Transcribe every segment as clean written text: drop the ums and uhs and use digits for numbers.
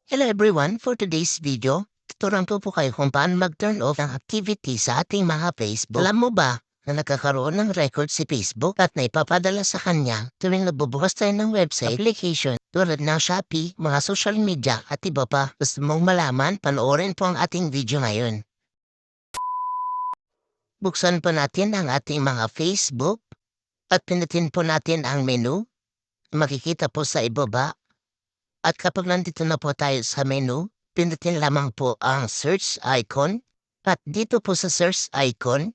Hello everyone, for today's video, tuturuan ko po kayo kung paano mag-turn off ng activity sa ating mga Facebook. Alam mo ba na nagkakaroon ng record si Facebook at naipapadala sa kanya tuwing nagbubukas tayo ng website, application, tulad ng Shopee, mga social media at iba pa. Gusto mong malaman, panoorin po ang ating video ngayon. Buksan po natin ang ating mga Facebook at pinutin po natin ang menu. Makikita po sa ibaba. At kapag nandito na po tayo sa menu, pindutin lamang po ang search icon. At dito po sa search icon,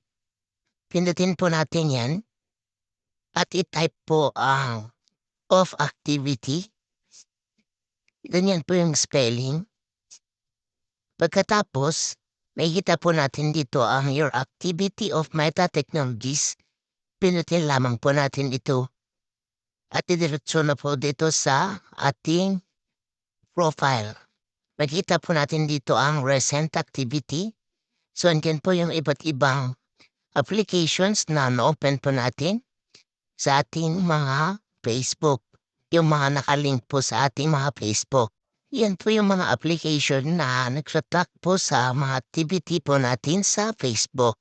pindutin po natin yan. At i-type po ang off activity. Ganyan po yung spelling. Pagkatapos, makikita po natin dito ang your activity of Meta Technologies. Pindutin lamang po natin ito. At idiretso na po dito sa ating profile. Makita po natin dito ang recent activity. So, andyan po yung iba't ibang applications na na-open po natin sa ating mga Facebook. Yung mga nakalink po sa ating mga Facebook. Yan po yung mga application na nagsatrack po sa mga activity po natin sa Facebook.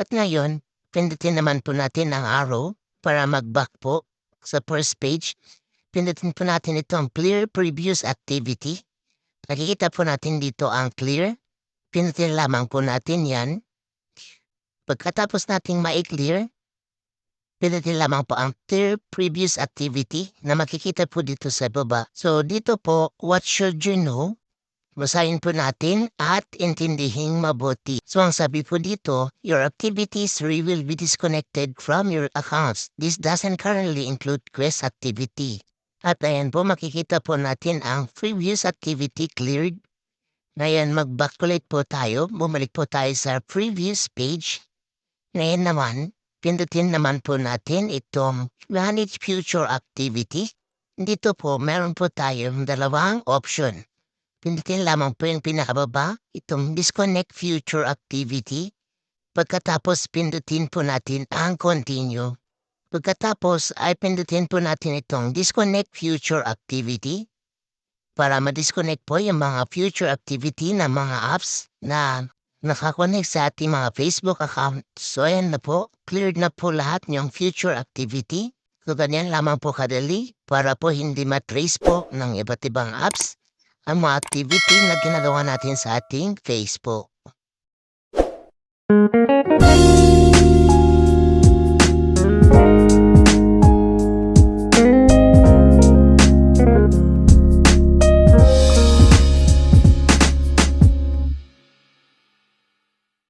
At ngayon, pindutin naman po natin ang arrow para mag-back po sa first page. Pindutin po natin itong clear previous activity. Nakikita po natin dito ang clear. Pindutin lamang po natin yan. Pagkatapos nating ma-clear, pindutin lamang po ang clear previous activity na makikita po dito sa baba. So dito po, what should you know? Basahin po natin at intindihin mabuti. So ang sabi po dito, your activities will be disconnected from your accounts. This doesn't currently include Quest activity. At ayan po, makikita po natin ang previous activity cleared. Ngayon, mag-back ulit po tayo. Bumalik po tayo sa previous page. Ngayon naman, pindutin naman po natin itong manage future activity. Dito po, meron po tayong dalawang option. Pindutin lamang po yung pinakababa, itong disconnect future activity. Pagkatapos, pindutin po natin ang continue. Pagkatapos ay pindutin po natin itong disconnect future activity para ma-disconnect po yung mga future activity na mga apps na nakakonect sa ating mga Facebook account. So ayan na po, cleared na po lahat yung future activity. So ganyan lamang po kadali para po hindi matrace po ng iba't ibang apps ang mga activity na ginagawa natin sa ating Facebook.